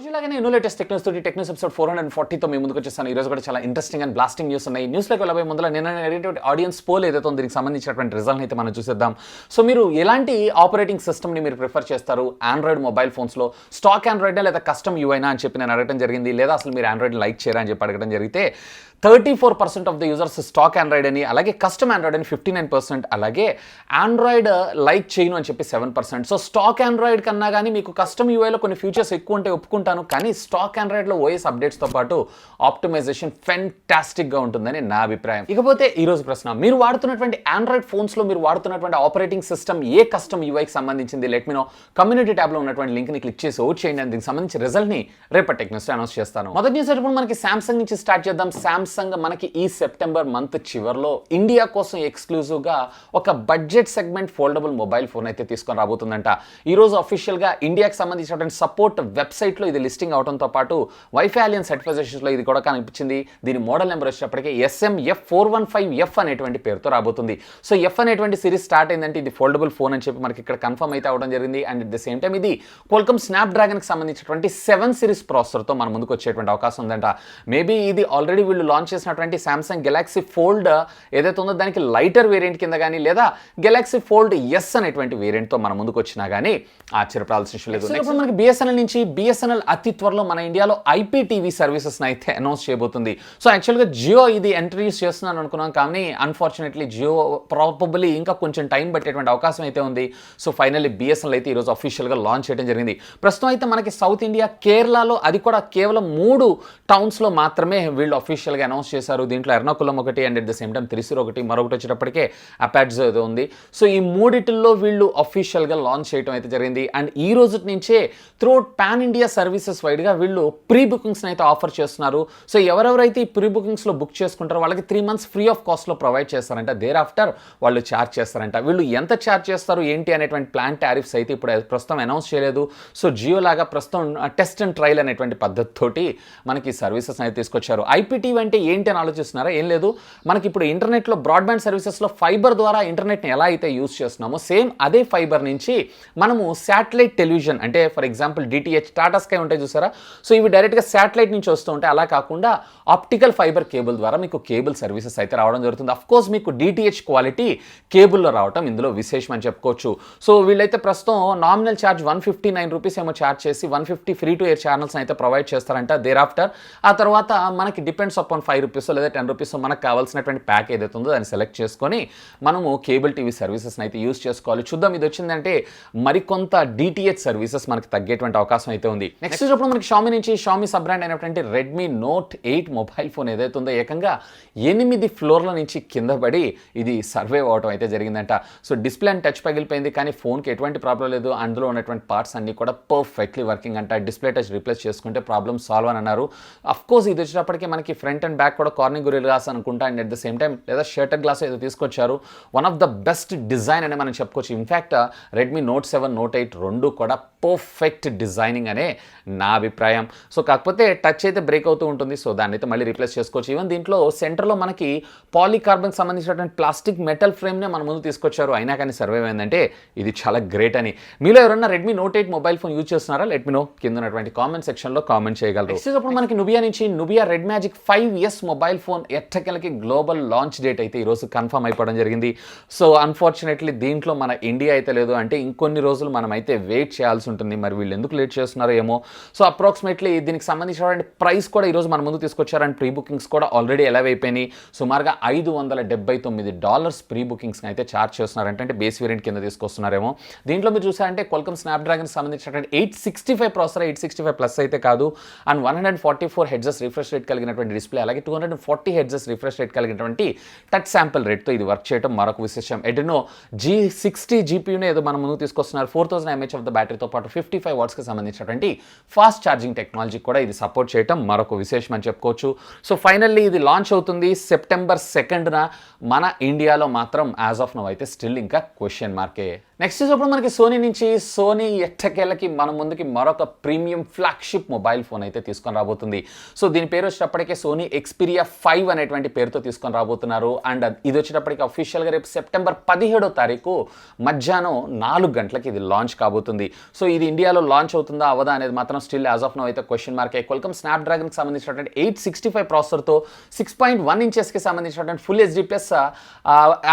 రోజులాగే నేను latest Technos తోటి Technos episode 440తో మీ ముందుకు వచ్చేసాను. ఈ రోజు కూడా చాలా ఇంట్రెస్టింగ్ అండ్ బ్లాస్టింగ్ న్యూస్ ఉన్నాయి. న్యూస్లోకి వెళ్ళబోయే ముందులో నేను అడిగినటువంటి ఆడియన్స్ పోల్ ఏదైతే ఉందో దీనికి సంబంధించినటువంటి రిజల్ట్ అయితే మనం చూసేద్దాం. సో మీరు ఎలాంటి ఆపరేటింగ్ సిస్టమ్ని మీరు ప్రిఫర్ చేస్తారు ఆండ్రాయిడ్ మొబైల్ ఫోన్స్లో? స్టాక్ ఆండ్రాయిడా లేదా కస్టమ్ యూఐనా అని చెప్పి నేను అడగడం జరిగింది. లేదా అసలు మీరు ఆండ్రాయిడ్ లైక్ చేయరా అని చెప్పి అడగడం జరిగితే 34% of the users stock Android అని, అలాగే కస్టమ్ ఆండ్రాయిడ్ అని 59%, అలాగే ఆండ్రాయిడ్ లైక్ చేయను అని చెప్పి 7%. సో స్టాక్ ఆండ్రాయిడ్ కన్నా కానీ మీకు కస్టమ్ యూఐలో కొన్ని ఫీచర్స్ ఎక్కువ ఉంటే ఒప్పుకుంటాను, కానీ స్టాక్ ఆండ్రాయిడ్లో ఓఎస్ అప్డేట్స్తో పాటు ఆప్టిమైజేషన్ ఫెంటాస్టిక్గా ఉంటుందని నా అభిప్రాయం. ఇకపోతే ఈరోజు ప్రశ్న, మీరు వాడుతున్నటువంటి ఆండ్రాయిడ్ ఫోన్స్లో మీరు వాడుతున్నటువంటి ఆపరేటింగ్ సిస్టమ్ ఏ కస్టమ్ యూఐకి సంబంధించింది? Let me no. కమ్యూనిటీ ట్యాబ్లో ఉన్నటువంటి లింక్ని క్లిక్ చేసి ఓట్ చేయండి. దీనికి సంబంధించి రిజల్ట్ని రేపటి టెక్నోస్ అనౌన్స్ చేస్తాను. మొదటి న్యూస్ అయితే మనకి సామ్సంగ్ నుంచి స్టార్ట్ చేద్దాం. సామ్సంగ్ మనకి ఈ సెప్టెంబర్ మంత్ చివరిలో ఇండియా కోసం ఎక్స్క్లూజివ్గా ఒక budget segment foldable mobile phone అయితే తీసుకొని రాబోతుందంట. ఈ రోజు అఫీషియల్గా ఇండియాకి సంబంధించినటువంటి సపోర్ట్ వెబ్సైట్లో ఇది లిస్టింగ్ అవడంతో పాటు వైఫై అలియన్స్ సర్టిఫికేషన్స్లో ఇది కూడా కనిపించింది. దీని మోడల్ నెంబర్ వచ్చేటప్పటికి SMF415F అనేటువంటి పేరుతో రాబోతుంది. సో ఎఫ్ అనేటువంటి సిరీస్ స్టార్ట్ అయిందంటే ఇది ఫోల్డబుల్ ఫోన్ అని చెప్పి మనకి ఇక్కడ కన్ఫర్మ్ అయితే అవడం జరిగింది. And at the same time ఇది క్వాల్కమ్ స్నాప్డ్రాగన్కి సంబంధించినటువంటి 7 సిరీస్ ప్రాసెసర్తో మన ముందుకు వచ్చేటువంటి అవకాశం ఉందంట. మేబీ ఇది ఆల్రెడీ వీళ్ళు లాంచ్ చేసినటువంటి సామ్సంగ్ గెలాక్సీ ఫోల్డ్ ఏదైతే ఉందో దానికి లైటర్ వేరియంట్ కింద కానీ లేదా గెలాక్సీ ఫోల్డ్ ఎస్ అనేటువంటి వేరియంట్తో మన ముందుకు వచ్చినా కానీ ఆశ్చర్యపడాల్సిన విషయం లేదు. నెక్స్ట్ మనకి బిఎస్ఎన్ఎల్ నుంచి బిఎస్ఎన్ఎల్ అతి త్వరలో మన ఇండియాలో IPTV సర్వీసెస్ని అయితే అనౌన్స్ చేయబోతుంది. సో యాక్చువల్గా జియో ఇది ఇంట్రడ్యూస్ చేస్తున్నాను అనుకున్నాం, కానీ అన్ఫార్చునేట్లీ జియో ప్రాబబ్లీ ఇంకా కొంచెం టైం పట్టేటువంటి అవకాశం అయితే ఉంది. సో ఫైనల్లీ బిఎస్ఎన్ఎల్ అయితే ఈరోజు అఫీషియల్గా లాంచ్ చేయడం జరిగింది. ప్రస్తుతం అయితే మనకి సౌత్ ఇండియా కేరళలో అది కూడా కేవలం 3 టౌన్స్లో మాత్రమే వీళ్ళు అఫీషియల్గా అనౌన్స్ చేశారు. దీంట్లో ఎర్నాకుళం ఒకటి, and at the same time Thrissur ఒకటి, మరొకటి వచ్చేటప్పటికే అపాడ్జో ఏదో ఉంది. సో ఈ మూడిటిల్లో వీళ్ళు అఫీషియల్గా లాంచ్ చేయడం అయితే జరిగింది. అండ్ ఈ రోజు నుంచే త్రూఅవుట్ పాన్ ఇండియా సర్వీసెస్ వైడ్గా వీళ్ళు ప్రీ బుకింగ్స్ని అయితే ఆఫర్ చేస్తున్నారు. సో ఎవరెవరైతే ఈ ప్రీ బుకింగ్స్లో బుక్ చేసుకుంటారో వాళ్ళకి 3 months ఫ్రీ ఆఫ్ కాస్ట్లో ప్రొవైడ్ చేస్తారంట. దేర్ ఆఫ్టర్ వాళ్ళు ఛార్జ్ చేస్తారంట. వీళ్ళు ఎంత ఛార్జ్ చేస్తారు ఏంటి అనేటువంటి ప్లాన్ టారిఫ్స్ అయితే ఇప్పుడు ప్రస్తుతం అనౌన్స్ చేయలేదు. సో జియో లాగా ప్రస్తుతం టెస్ట్ అండ్ ట్రయల్ అనేటువంటి పద్ధతితోటి మనకి సర్వీసెస్ అయితే తీసుకొచ్చారు. IPTV అంటే ఏంటి అని ఆలోచిస్తున్నారా? ఏం లేదు, మనకి ఇప్పుడు ఇంటర్నెట్లో బ్రాడ్బ్యాండ్ సర్వీసెస్లో ఫైబర్ ద్వారా ఇంటర్నెట్ని ఎలా అయితే యూజ్ చేస్తున్నామో సేమ్ అదే ఫైబర్ నుంచి మనము శాటిలైట్ టెలివిజన్ అంటే for example DTH Tata sky ఉంటాయి చూసారా, సో ఇవి డైరెక్ట్గా శాటిలైట్ నుంచి వస్తూ ఉంటాయి. అలా కాకుండా ఆప్టికల్ ఫైబర్ కేబుల్ ద్వారా మీకు కేబుల్ సర్వీసెస్ అయితే రావడం జరుగుతుంది. అఫ్కోర్స్ మీకు DTH క్వాలిటీ కేబుల్లో రావడం ఇందులో విశేషం అని చెప్పుకోవచ్చు. సో వీళ్ళైతే ప్రస్తుతం నామినల్ ఛార్జ్ 159 రూపీస్ ఏమో ఛార్జ్ చేసి 150 ఫ్రీ టు ఎయిర్ ఛానల్స్ అయితే ప్రొవైడ్ చేస్తారంట. దేర్ ఆఫ్టర్ ఆ తర్వాత మనకి డిపెండ్స్ అపాన్ 5 రూపీస్ లేదా 10 రూపీస్ మనకు కావాల్సినటువంటి ప్యాక్ ఏదైతే ఉందో దాన్ని సెలెక్ట్ చేసుకొని మనము కేబుల్ టీవీ సర్వీసెస్ని అయితే యూజ్ చేసుకోవాలి. చూద్దాం, ఇది వచ్చిందంటే మరికొంత DTH సర్వీసెస్ మనకి తగ్గేటువంటి అవకాశం అయితే ఉంది. నెక్స్ట్ ఇప్పుడు మనకి షామీ నుంచి షామీ సబ్ బ్రాండ్ అయినటువంటి Redmi Note 8 మొబైల్ ఫోన్ ఏదైతే ఉందో ఏకంగా 8 ఫ్లోర్ల నుంచి కింద పడి ఇది సర్వైవ్ అవడం అయితే జరిగిందంట. సో డిస్ప్లే అండ్ టచ్ పగిలిపోయింది, కానీ ఫోన్కి ఎటువంటి ప్రాబ్లం లేదు. అందులో ఉన్నటువంటి పార్ట్స్ అన్ని కూడా పర్ఫెక్ట్లీ వర్కింగ్ అంట. డిస్ప్లే టచ్ రీప్లేస్ చేసుకుంటే ప్రాబ్లమ్ సాల్వ్ అని అన్నారు. అఫ్కోర్స్ ఇది వచ్చేటప్పటికి మనకి ఫ్రంట్ అండ్ బ్యాక్ కూడా కార్నింగ్ గురిల్ గ్లాస్ అనుకుంటా, and at the same time లేదా షర్టర్ గ్లాస్ ఏదో తీసుకొచ్చారు. One of the best design అని మనం చెప్పుకోవచ్చు. ఇన్ఫ్యాక్ట్ Redmi Note 7, Note 8 రెండు కూడా పర్ఫెక్ట్ డిజైనింగ్ అనే నా అభిప్రాయం. సో కాకపోతే టచ్ అయితే బ్రేక్ అవుతూ ఉంటుంది, సో దాన్ని అయితే మళ్ళీ రీప్లేస్ చేసుకోవచ్చు. ఈవెన్ దీంట్లో సెంటర్లో మనకి పాలీకార్బన్ సంబంధించినటువంటి ప్లాస్టిక్ మెటల్ ఫ్రేమ్నే మన ముందు తీసుకొచ్చారు. అయినా కానీ సర్వైవ్ అయిందంటే ఇది చాలా గ్రేట్ అని. మీలో ఎవరన్నా Redmi Note 8 mobile phone use చేస్తున్నారా? లెట్ మీ నో కింద ఉన్నటువంటి కామెంట్ సెక్షన్లో కామెంట్ చేయగలరు. నెక్స్ట్ ఇప్పుడు మనకి నుబియా నుంచి Nubia Red Magic 5S mobile phone ఎట్టకెలకి గ్లోబల్ లాంచ్ డేట్ అయితే ఈరోజు కన్ఫర్మ్ అయిపోవడం జరిగింది. సో అన్ఫార్చునేట్లీ దీంట్లో మన ఇండియా అయితే లేదు, అంటే ఇంకొన్ని రోజులు మనం అయితే వెయిట్ చేయాల్సి ఉంటుంది. మరి వీళ్ళు ఎందుకు లేట్ చేస్తున్నారో ఏమో. సో అప్రాక్సిమేట్లీ దీనికి సంబంధించినటువంటి ప్రైస్ కూడా ఈరోజు మన ముందు తీసుకొచ్చారు. అండ్ ప్రీ బుకింగ్స్ కూడా ఆల్రెడీ ఎలా అయిపోయినాయి. సుమారుగా $579 ప్రీ బుకింగ్స్ని అయితే ఛార్జ్ చేస్తున్నారంటే, అంటే బేస్ వేరియంట్ కింద తీసుకొస్తున్నారేమో. దీంట్లో మీరు చూసారంటే క్వాల్కమ్ స్నాప్డ్రాగన్ సంబంధించినటువంటి 865 ప్రాసెసర్, 865 ప్లస్ అయితే కాదు. అండ్ 144 హెడ్జెస్ రిఫ్రెష్ రేట్ కలిగినటువంటి డిస్ప్లే, అలాగే 240 హెడ్జెస్ రిఫ్రెష్ రేట్ కలిగినటువంటి టచ్ శాంపుల్ రేట్తో ఇది వర్క్ చేయడం మరొక విశేషం. ఎడ్రినో G60 GPUని ఏదో మన ముందుకు తీసుకొస్తున్నారు. 4000 mAh ఆఫ్ ద బ్యాటరీతో పాటు 55 వాట్స్కి సంబంధించినటువంటి ఫాస్ట్ ఛార్జింగ్ టెక్నాలజీ కూడా ఇది సపోర్ట్ చేయడం మరొక విశేషం అని చెప్పుకోవచ్చు. సో ఫైనల్లీ ఇది లాంచ్ అవుతుంది సెప్టెంబర్ 2న. మన ఇండియాలో మాత్రం యాజ్ ఆఫ్ నౌ అయితే స్టిల్ ఇంకా క్వశ్చన్ మార్కే. నెక్స్ట్ చూసినప్పుడు మనకి సోనీ నుంచి సోనీ ఎట్టకేళ్ళకి మన ముందుకి మరొక ప్రీమియం ఫ్లాగ్షిప్ మొబైల్ ఫోన్ అయితే తీసుకొని రాబోతుంది. సో దీని పేరు వచ్చేటప్పటికే సోనీ Xperia 5 అనేటువంటి పేరుతో తీసుకొని రాబోతున్నారు. అండ్ ఇది వచ్చేటప్పటికి అఫీషియల్గా రేపు సెప్టెంబర్ 17వ తారీఖు మధ్యాహ్నం 4 గంటలకి ఇది లాంచ్ కాబోతుంది. సో ఇది ఇండియాలో లాంచ్ అవుతుందా అవదా అనేది మాత్రం స్టిల్ యాజ్ ఆఫ్ నౌ అయితే క్వశ్చన్ మార్క్. క్వాల్కమ్ స్నాప్డ్రాగన్కి సంబంధించినటువంటి 865 ప్రాసెసర్తో 6.1 ఇంచెస్కి సంబంధించినటువంటి full HD plus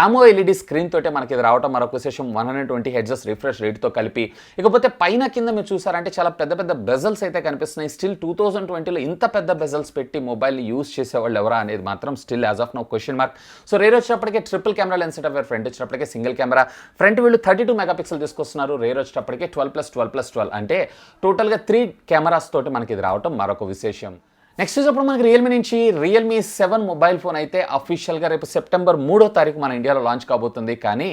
AMOLED screen తోటే మనకి ఇది రావటం మరొక విశేషం. 120 హెడ్జెస్ రిఫ్రెష్ రేట్తో కలిపి. ఇకపోతే పైన కింద మీరు చూసారంటే చాలా పెద్ద పెద్ద బెజల్స్ అయితే కనిపిస్తున్నాయి. స్టిల్ 2020లో ఇంత పెద్ద బెజల్స్ పెట్టి మొబైల్ని యూజ్ చేసేవాళ్ళు ఎవరా అనేది మాత్రం still as of no question mark. So rear వచ్చేటప్పటికే triple camera lens setup, front వచ్చేటప్పటికే సింగిల్ కెమెరా. ఫ్రంట్ వీళ్ళు 32 మెగాపిక్సెల్ తీసుకొస్తున్నారు. రేర్ వచ్చేటప్పటికే 12+12+12 అంటే టోటల్గా 3 కెమెరాస్ తోటి మనకి ఇది రావటం మరొక విశేషం. నెక్స్ట్ చూసినప్పుడు మనకి రియల్మీ నుంచి రియల్మీ 7 మొబైల్ ఫోన్ అయితే అఫీషియల్గా రేపు సెప్టెంబర్ 3వ తారీఖు మన ఇండియాలో లాంచ్ కాబోతుంది. కానీ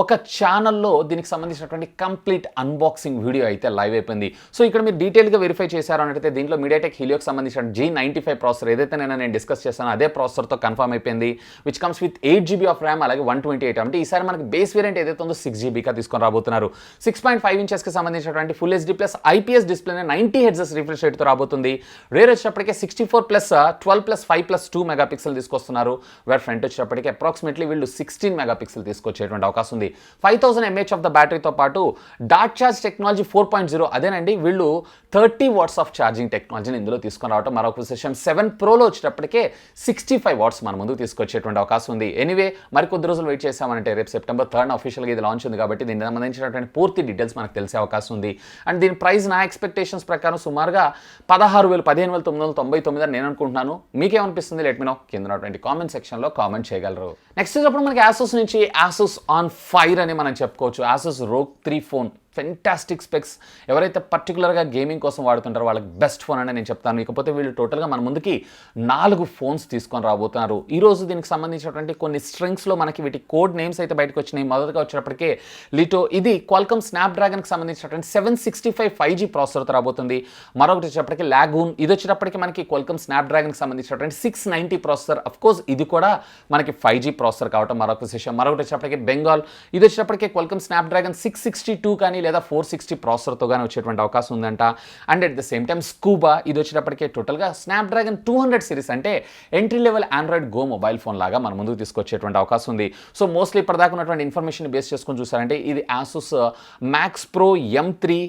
ఒక ఛానల్లో దీనికి సంబంధించినటువంటి కంప్లీట్ అన్బాక్సింగ్ వీడియో అయితే లైవ్ అయిపోయింది. సో ఇక్కడ మీరు డీటెయిల్గా వెరిఫై చేశారు అంటే దీంట్లో మీడియాటెక్ హీలియోకి సంబంధించిన G95 ప్రాసెసర్ ఏదైతే నేను డిస్కస్ చేశానో అదే ప్రాసెసర్తో కన్ఫర్మ్ అయిపోయింది. Which comes with 8GB of RAM, అలాగే 128. అంటే ఈసారి మనకి బేస్ వేరియంట్ ఏదైతే ఉందో 6GBగా తీసుకొని రాబోతున్నారు. 6.5 ఇంచెస్కి సంబంధించినటువంటి ఫుల్ HD ప్లస్ IPS డిస్ప్లేనే 90 హెడ్జెస్ రిఫ్రెష్ రేట్తో రాబోతుంది. రేర్ వచ్చేటప్పటికే 64+12+5+2 మెగాపిక్సెల్ తీసుకొస్తున్నారు. వేర్ ఫ్రంట్ వచ్చేటప్పటికి అప్రాక్సిమేట్లీ వీళ్ళు 16 మెగాపిక్సెల్ తీసుకొచ్చేటువంటి అవకాశం ఉంది. 5000 mAh ఆఫ్ ద బ్యాటరీతో పాటు డాట్ ఛార్జ్ టెక్నాలజీ 4.0 అదేనండి వీళ్ళు 30 వాట్స్ ఆఫ్ ఛార్జింగ్ టెక్నాలజీని ఇందులో తీసుకొని రావడం మరొక విశేషం. 7 Proలో వచ్చేటప్పటికే 65 వాట్స్ మన ముందుకు తీసుకొచ్చేటువంటి అవకాశం ఉంది. ఎనీవే మరికొద్ది రోజులు వెయిట్ చేసామంటే రేపు సెప్టెంబర్ 3 అఫీషియల్గా ఇది లాంచ్ ఉంది కాబట్టి దీనికి సంబంధించినటువంటి పూర్తి డీటెయిల్స్ మనకు తెలిసే అవకాశం ఉంది. అండ్ దీని ప్రైస్ నా ఎక్స్పెక్టేషన్స్ ప్రకారం సుమారుగా 15,999 అని నేను అనుకుంటున్నాను. మీకేమనిపిస్తుంది లెట్ మీ నో కింద ఉన్నటువంటి కామెంట్ సెక్షన్లో కామెంట్ చేయగలరు. నెక్స్ట్ అప్పుడు మనకి Asus నుంచి Asus On Fire అని మనం చెప్పుకోవచ్చు. Asus ROG 3 phone fantastic specs. ఎవరైతే పర్టికులర్గా గేమింగ్ కోసం వాడుతుంటారో వాళ్ళకి బెస్ట్ ఫోన్ అని నేను చెప్తాను. ఇకపోతే వీళ్ళు టోటల్గా మన ముందుకి 4 ఫోన్స్ తీసుకొని రాబోతున్నారు. ఈరోజు దీనికి సంబంధించినటువంటి కొన్ని స్ట్రింగ్స్లో మనకి వీటి కోడ్ నేమ్స్ అయితే బయటకు వచ్చినాయి. మొదటగా వచ్చేటప్పటికే లిటో, ఇది క్వాల్కమ్ స్నాప్డ్రాగన్కి సంబంధించినటువంటి 765 5G ప్రాసెసర్తో రాబోతుంది. మరొకటి వచ్చేటప్పటికి లాగూన్, ఇది వచ్చేటప్పటికి మనకి క్వాల్కమ్ స్నాప్డ్రాగన్కి సంబంధించినటువంటి 690 ప్రాసెసర్. అఫ్ కోర్స్ ఇది కూడా మనకి 5G ప్రాసెసర్ కావటం మరొక విశేషం. మరొకటి వచ్చేటప్పటికి బెంగాల్, ఇది వచ్చేటప్పటికి క్వాల్కమ్ స్నాప్డ్రాగన్ 662 కానీ లేదా 460 ప్రాసెసర్తో కానీ వచ్చేటువంటి అవకాశం ఉందంట. And at the same time scuba, ఇది వచ్చేటప్పటికే టోటల్గా స్నాప్డ్రాగన్ 200 సిరీస్ అంటే entry level Android go mobile phone లాగా మన ముందుకు తీసుకొచ్చేటువంటి అవకాశం ఉంది. సో మోస్ట్లీ ఇప్పటిదాకా ఉన్నటువంటి ఇన్ఫర్మేషన్ బేస్ చేసుకొని చూసారంటే ఇది Asus Max Pro M3,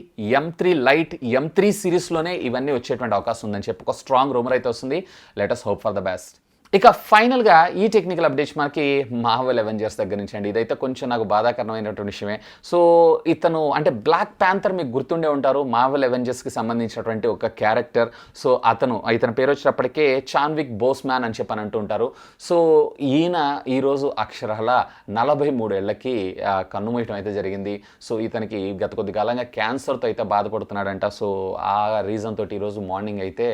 M3 Lite, M3 సిరీస్లోనే ఇవన్నీ వచ్చేటువంటి అవకాశం ఉందని చెప్పి ఒక స్ట్రాంగ్ రూమర్ అయితే వస్తుంది. Let us hope for the best. ఇక ఫైనల్గా ఈ టెక్నికల్ అప్డేట్స్ మనకి మార్వెల్ అవెంజర్స్ దగ్గర నుంచి అండి. ఇదైతే కొంచెం నాకు బాధాకరమైనటువంటి విషయమే. సో ఇతను అంటే బ్లాక్ ప్యాంథర్ మీకు గుర్తుండే ఉంటారు, మార్వెల్ అవెంజర్స్కి సంబంధించినటువంటి ఒక క్యారెక్టర్. సో ఇతని పేరు వచ్చేటప్పటికే చాన్విక్ బోస్మ్యాన్ అని చెప్పని అంటూ ఉంటారు. సో ఈయన ఈరోజు అక్షరాల 43 ఏళ్ళకి కన్నుమూయటం అయితే జరిగింది. సో ఇతనికి గత కొద్ది కాలంగా క్యాన్సర్తో అయితే బాధపడుతున్నాడంట. సో ఆ రీజన్ తోటి ఈరోజు మార్నింగ్ అయితే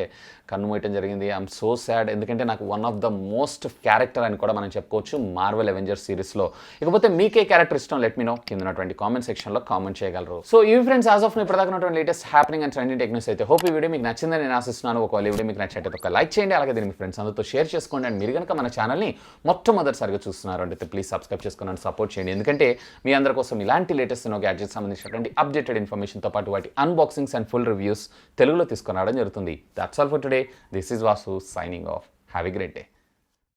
కన్నుమూయటం జరిగింది. ఐఎమ్ సో సాడ్, ఎందుకంటే నాకు one of the most character అని కూడా మనం చెప్పుకోవచ్చు మార్వెల్ అవెంజర్స్ సిరీస్లో. ఇకపోతే మీకే క్యారెక్టర్ ఇష్టం లెట్ మీ నో కింద ఉన్నటువంటి కామెంట్ సెక్షన్లో కామెంట్ చేయగలరు. సో ఈ ఫ్రెండ్స్ యాజ్ ఆఫ్ ఇప్పటిదాకా ఉన్నటువంటి latest happening and trending techniques అయితే హోప్ ఈ వీడియో మీకు నచ్చిందని నేను ఆశిస్తున్నాను. ఒకవేళ ఈ వీడియో మీకు నచ్చినట్లయితే ఒక లైక్ చేయండి, అలాగే దీన్ని మీ ఫ్రెండ్స్ అందరితో షేర్ చేసుకోండి. అండ్ మీరు కనుక మన ఛానల్ని మొట్టమొదటిసారిగా చూస్తున్నారు అంటే ప్లీజ్ సబ్స్క్రైబ్ చేసుకుని సపోర్ట్ చేయండి, ఎందుకంటే మీ అందరి కోసం ఇలాంటి లేటెస్ట్ గ్యాడ్జెట్ సంబంధించినటువంటి అప్డేటెడ్ ఇన్ఫర్మేషన్తో పాటు వాటి అన్బాక్సింగ్స్ అండ్ ఫుల్ రివ్యూస్ తెలుగులో తీసుకుని రావడం జరుగుతుంది. That's all for today. This is Vasu signing off. Have a great day.